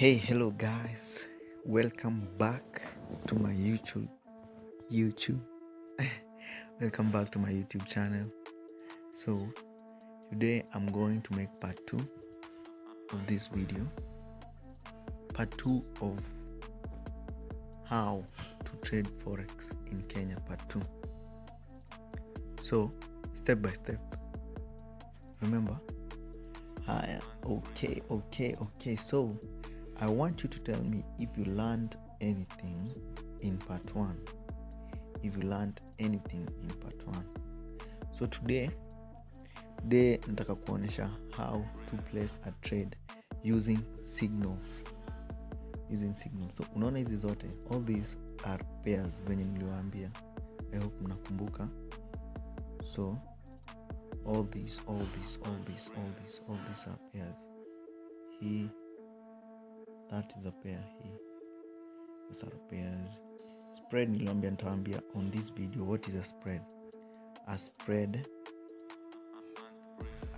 Hello guys, welcome back to my YouTube welcome back to my YouTube channel. So today I'm going to make part 2 of this video, part 2 of how to trade forex in Kenya, part 2. So step by step, remember. Okay, so I want you to tell me if you learned anything in part 1. If you learned anything in part 1. So today nataka kuonesha how to place a trade using signals. So unaona hizi zote, all these are pairs venye niliwaambia. I hope mnakumbuka. So all these are pairs. That is a pair here. These are pairs. Spread niliambia nitaambia on this video what is a spread. A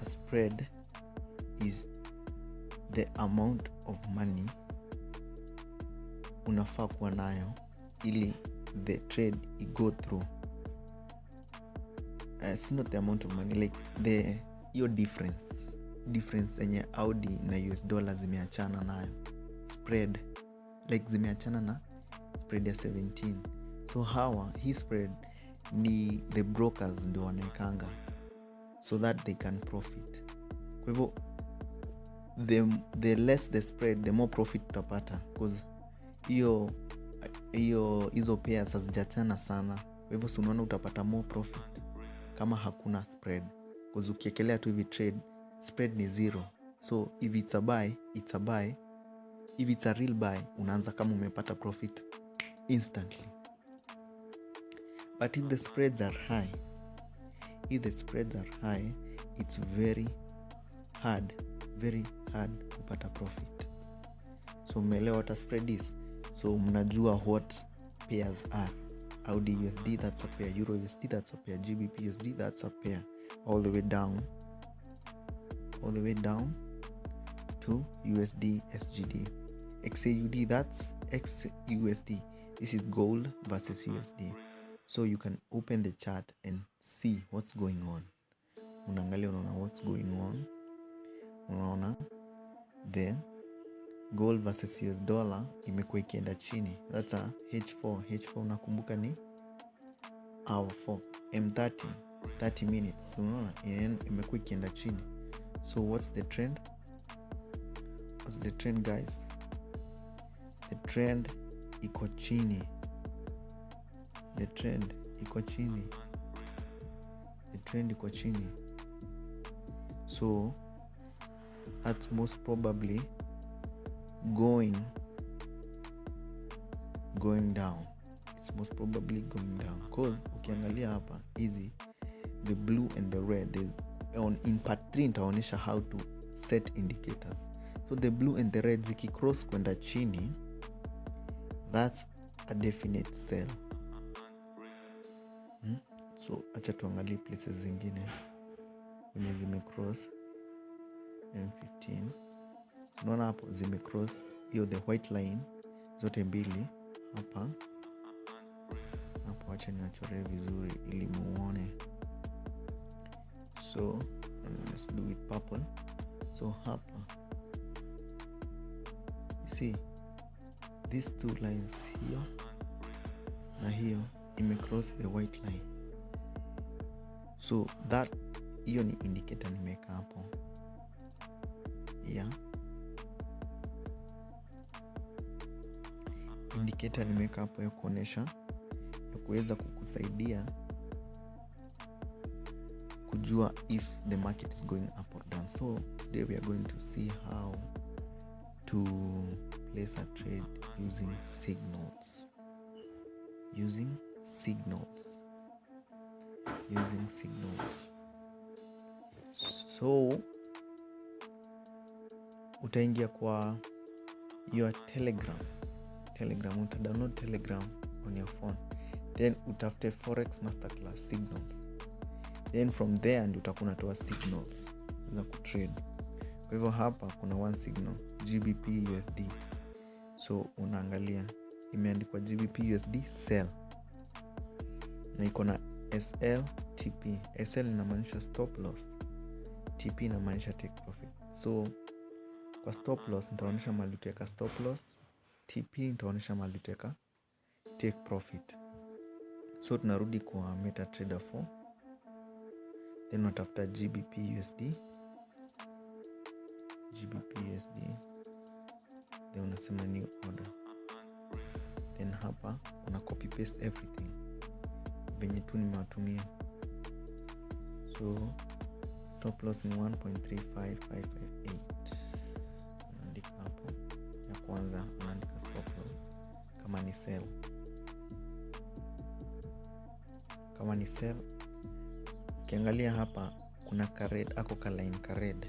spread is the amount of money unafaa kuwa nayo ili the trade go through. It's not the amount of money, like your difference yenye Audi na US dollar zimeachana nayo. Spread like zimeachana na spread ya 17. So hii spread ni the brokers ndio wanaekanga so that they can profit. Kwa hivyo the less the spread, the more profit utapata, because hizo pairs hazijachana sana. Kwa hivyo unaona utapata more profit kama hakuna spread, because ukiekelea tu hivi trade, spread ni 0. So if it's a buy, it's a buy. If it's a real buy, unaanza kama umepata profit instantly. But if the spreads are high, it's very hard kupata profit. So umeelewa what a spread is. So mnajua what pairs are. Audi USD, that's a pair. Euro USD, that's a pair. GBP USD, that's a pair. All the way down to USD SGD. XAUD, that's XUSD. This is gold versus USD. So you can open the chart and see what's going on. Unaangalia, unaona what's going on. Unaona the gold versus US dollar imekuwa ikienda chini. That's a H4 unakumbuka ni hour 4 M30 30 minutes. Unaona imekuwa ikienda chini. So what's the trend? Guys? The trend iko chini. So that's most probably going down. It's most probably going down, because ukiangalia hapa hizi the blue and the red, in part 3 nitaonyesha how to set indicators. So the blue and the red zikicross kwenda chini, that's a definite sell. So acha tuangalie places zingine wenye zimecross M15. Unaona hapo zimecross hiyo the white line zote mbili hapa. Acha niwachore vizuri ili muone. So let's do with purple. So hapa you see these two lines here na hiyo imecross the white line. So that hiyo ni indicator nimeweka hapo. Indicator nimeweka hapo ya kuonesha, ya kuweza kukusaidia kujua if the market is going up or down. So today we are going to see how to place a trade using signals. So utaingia kwa your Telegram, download Telegram on your phone, then utafute Forex Masterclass signals, then from there ndio utakuwa unatoa signals za kutrade. Kwa Kwa hivyo hapa kuna one signal GBP USD, so unaangalia imeandikwa GBP USD sell na iko na SL TP. SL inamaanisha stop loss, TP inamaanisha take profit. So kwa stop loss nitaonyesha mahali utaweka stop loss, TP nitaonyesha mahali utaweka take profit. So tunarudi kwa MetaTrader 4, then unatafuta GBP USD, then unasema new order, then hapa una copy paste everything venye tu nimewatumia. So stop loss ni 1.35558. Unaandika hapo ya kwanza, unaandika stop loss kama ni sell. Kama ni sell, ukiangalia hapa kuna ka red, ako ka line ka red,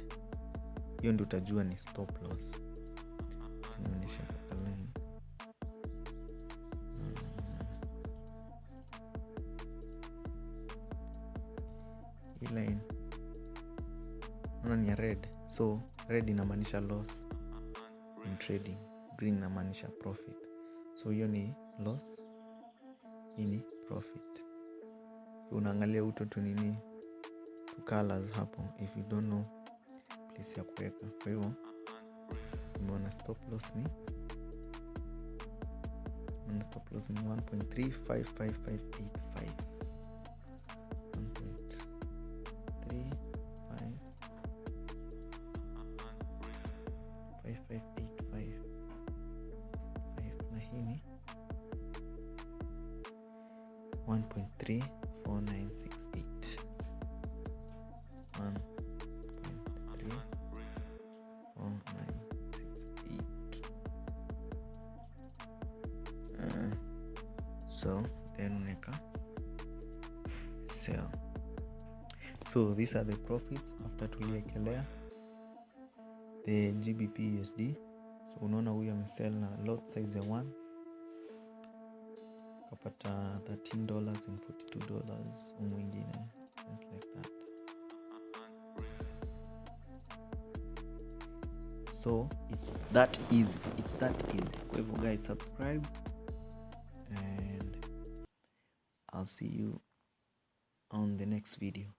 hiyo ndio utajua ni stop loss. Tunaonyesha ka line. Hii line ni red, so red inamaanisha loss in trading, green inamaanisha profit. So hiyo ni loss, hii ni profit. So unaangalia utoto nini two colors hapo, if you don't know place ya kuweka. Kwa hivyo umeona stop loss ni 1.35585. Na hii ni 1.34968. 1.34968. So then unaweka sell. So these are the profits after tuliekelea the GBP USD. So unaona huyu amesell na lot size ya 1 kapata $13 and $42, mwingine just like that. So it's that easy. Kwa hivyo guys, subscribe and I'll see you on the next video.